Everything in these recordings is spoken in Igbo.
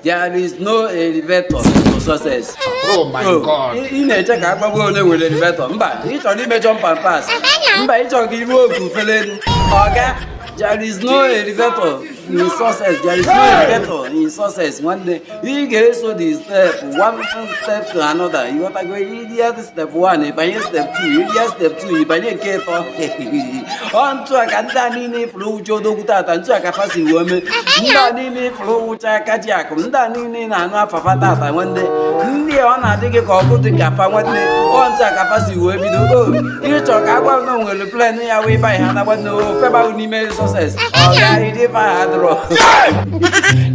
There is no elevator to success. Oh my God. Ị na-eche ka agbagwo ole nwere elevator? Mba, ị chọrọ ime jump and pass. Mba, ị chọrọ ka iru otu fele elu. Ọga, there is no elevator in success. There is no elevator in success. One day, ị ga-eso the step, one step to another. You got to go idiot step 1, ịbanye step 2, idiot step 2, ịbanye nke 3. Ọ ntụ a ka ndị a niile ifuru ụjọ odogwu tata, ntụ a ka fa si wee mee. Ndị a niile ifuru ụcha aka ji akụ, ndị a niile na-anụ afafa tata nwanne. Ndị a ọ na-adị gị ka ọ bụdị ka fa nwanne. Ọ ntụ a ka fa si wee bido. Ịchọ ka agwa na nwere plan ya wee ịbanye ha na nwanne feba n'ime success. Ọ ga-adị fa ha dụrọ.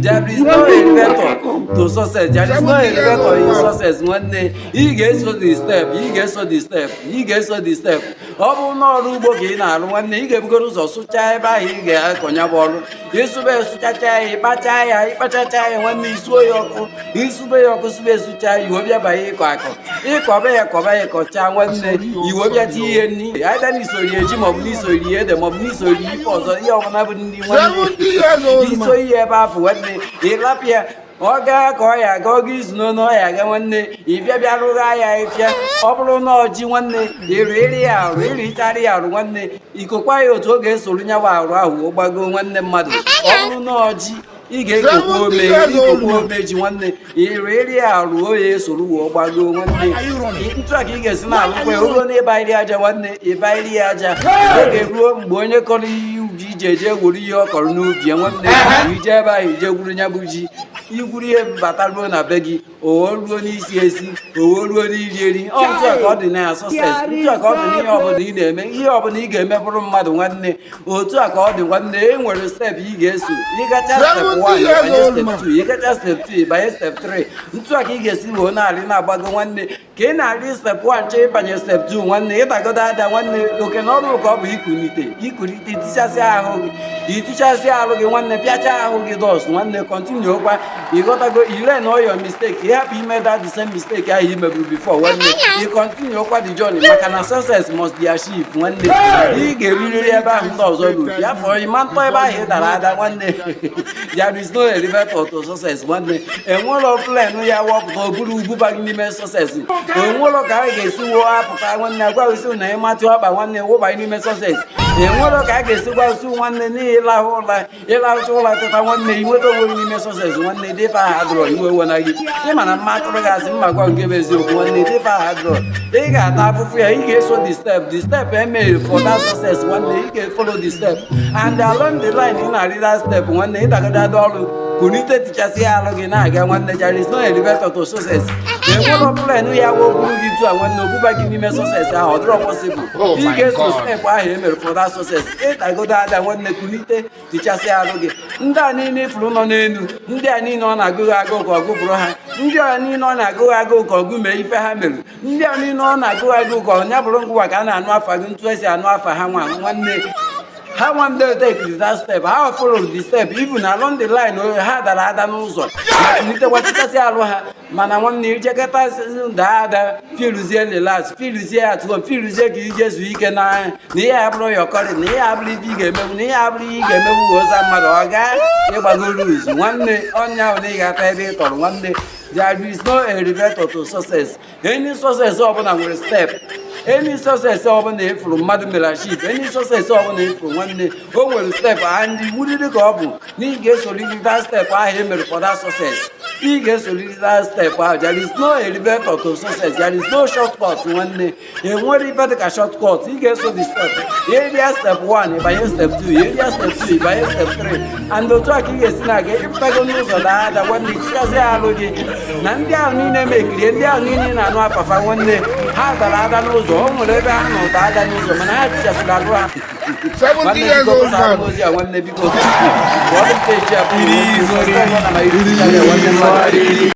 There is no elevator to success. There is no elevator in success nwanne. Ị ga-eso the step, ị ga-eso the step, ị ga-eso the step. Ọ bụ n'ọrụ ugbo ka ị na-arụ nwanne, ị ga-ebugoro ụzọ sụchaa ebe ahụ ị ga-akọnya bụ ọrụ. Isube sụchacha ya, ịkpacha ya, ịkpachacha ya nwanne, isuo ya ọkụ, isube ya ọkụ, sube sụcha iwe bịa banye ịkọ akọ. Ịkọba ya kọba ya kọchaa nwanne, iwe bịa tie ihe nri. Aịda na isori eji maọbụ na isori ede maọbụ na isori ife ọzọ, ihe ọbụla bụ ndị nwanne. Iso ihe ebe afọ nwanne, ịlapịa ọ gaa ka ọ ya ga ọ ga izu n'ọnụ ọ ya ga nwanne ịbịa bịa rụgha ya ịfịa ọ bụrụ na ọjị nwanne iri ya arụ iritarị ya arụ nwanne ikokwa ya otu ọ ga-esoro nyawa arụ ahụ gbago nwanne mmadụ ọ bụrụ na ọjị ị ga-ekokwa ome ikokwa ome ji nwanne iri ya arụ onye esoro wee gbago nwanne ntụ a ka ị ga-esi na-arụkwa ya ruo na ịbairi aja nwanne ịbairi ya aja oge ruo mgbe onye kọrọ ihe ubi ije eje gwuru ihe ọ kọrọ n'ubi ya nwanne ije ebe ahụ ije gwuru ya bụ ji igwuru ihe bata ruo na be gị owo ruo n'isi esi owo ruo n'iri eri ọ ntụ a ka ọ dị na ya sọses ntụ a ka ọ dị n'ihe ọbụla ị na-eme ihe ọbụla ị ga-eme bụrụ mmadụ nwanne otu a ka ọ dị nwanne e nwere step ị ga-eso ịgacha step 1 ịbanye step 2 ịgacha step 2 ịbanye step 3 ntụ a ka ị ga-esi wee na-arị na-agbago nwanne ka ị na-arị step 1 chọ ịbanye step 2 nwanne ịdagodo ada nwanne oke na ọrụ ka ọ bụ ikulite tichasị ahụ gị itichasị ahụ gị nwanne pịacha ahụ gị dos nwanne kọntinue kwa ịghọtago ile na ọyọ mistake ịhapụ ime that the same mistake ahụ imeburu before nwanne ị kọntinue kwa the journey maka na success must be achieved nwanne ị ga-eruriri ebe ahụ ndị ọzọ ruru ya fọrọ ịma ntọ ebe ahụ ị dara ada nwanne there is no elevator to success nwanne enwero plan ya wọpụta o buru ububa gị n'ime success enwero ka a ga-esi wụọ apụta nwanne agwaghịsi na ịmatụ ọkpa nwanne wụba n'ime success enwero ka a ga-esi gwasi nwanne n'ihi ịlahụ ụla ịlahụcha ụla teta nwanne inweta onwe n'ime success nwanne dịfa aha dụrọ iwe wena gị ịma na mma atụrụ gị asị mma gwa nke bụ eziokwu nwanne dịfa aha dụrọ ị ga-ata afụfụ ya ị ga-eso the step emere for that success nwanne ị ga-follow the step and along the line ị na-arị that step nwanne ịdagada ọrụ kulite tichasị ya alụ gị na-aga nwanne there is no elevator to success enwero plan ya wee buru gị tu a nwanne obuba gị n'ime success ahụ ọ dịrọ possible ị ga-eso step ahụ emere for that success ịdagodo ada nwanne kulite tichasị alụ gị ndị a niile ifuru nọ n'elu ndị a niile ọ na-agụghị agụ ka ọgụ bụrụ ha ndị a niile ọ na-agụghị agụ ka ọgụ mee ife ha mere ndị a niile ọ na-agụghị agụ ka ọnya bụrụ ngwa ka a na-anụ afa gị ntu esi anụ afa ha nwanne ha one day take that step ha follow the step even along the line ha dara ada n'ụzọ n'itekwa tichasị alụ ha mana nwanne ijekọta daa ada filuzie lelas filuzie atụgom filuzie ka ije zuo ike na ihe abụrụ ya ọkọrị na ihe abụrụ ife ị ga-emewu na ihe abụrụ ihe ị ga-emewu oza mmadụ ọ gaa ịgbagoro uzu nwanne ọnya ahụ na ị ga-ata ebe ị tọrọ nwanne there is no elevator to success any success ọbụla nwere step any success ọbụla efuru mmadụ mere achieve any success ọbụla efuru nwanne o nwere step and wuriri ka ọ bụ na ị ga-esoliri that step ahụ emere for that success ị ga-esoliri that step ahụ there is no elevator to success there is no shortcut nwanne enwere ife dịka shortcut ị ga-eso the step area step 1 ịbanye step 2 area step 2 ịbanye step 3 and otu a ka ị ga-esi na-aga ịpụtago n'ụzọ daada nwanne ichichazi alụ gị na ndị ahụ niile mekirie ndị ahụ niile na-anụ apafa nwanne ha dara ada n'ụzọ o nwere ebe ha nọ ada n'ụzọ mana ha tichasịrị alụ ha 70 years old man. ozi a nwanne biko ọ dị peji a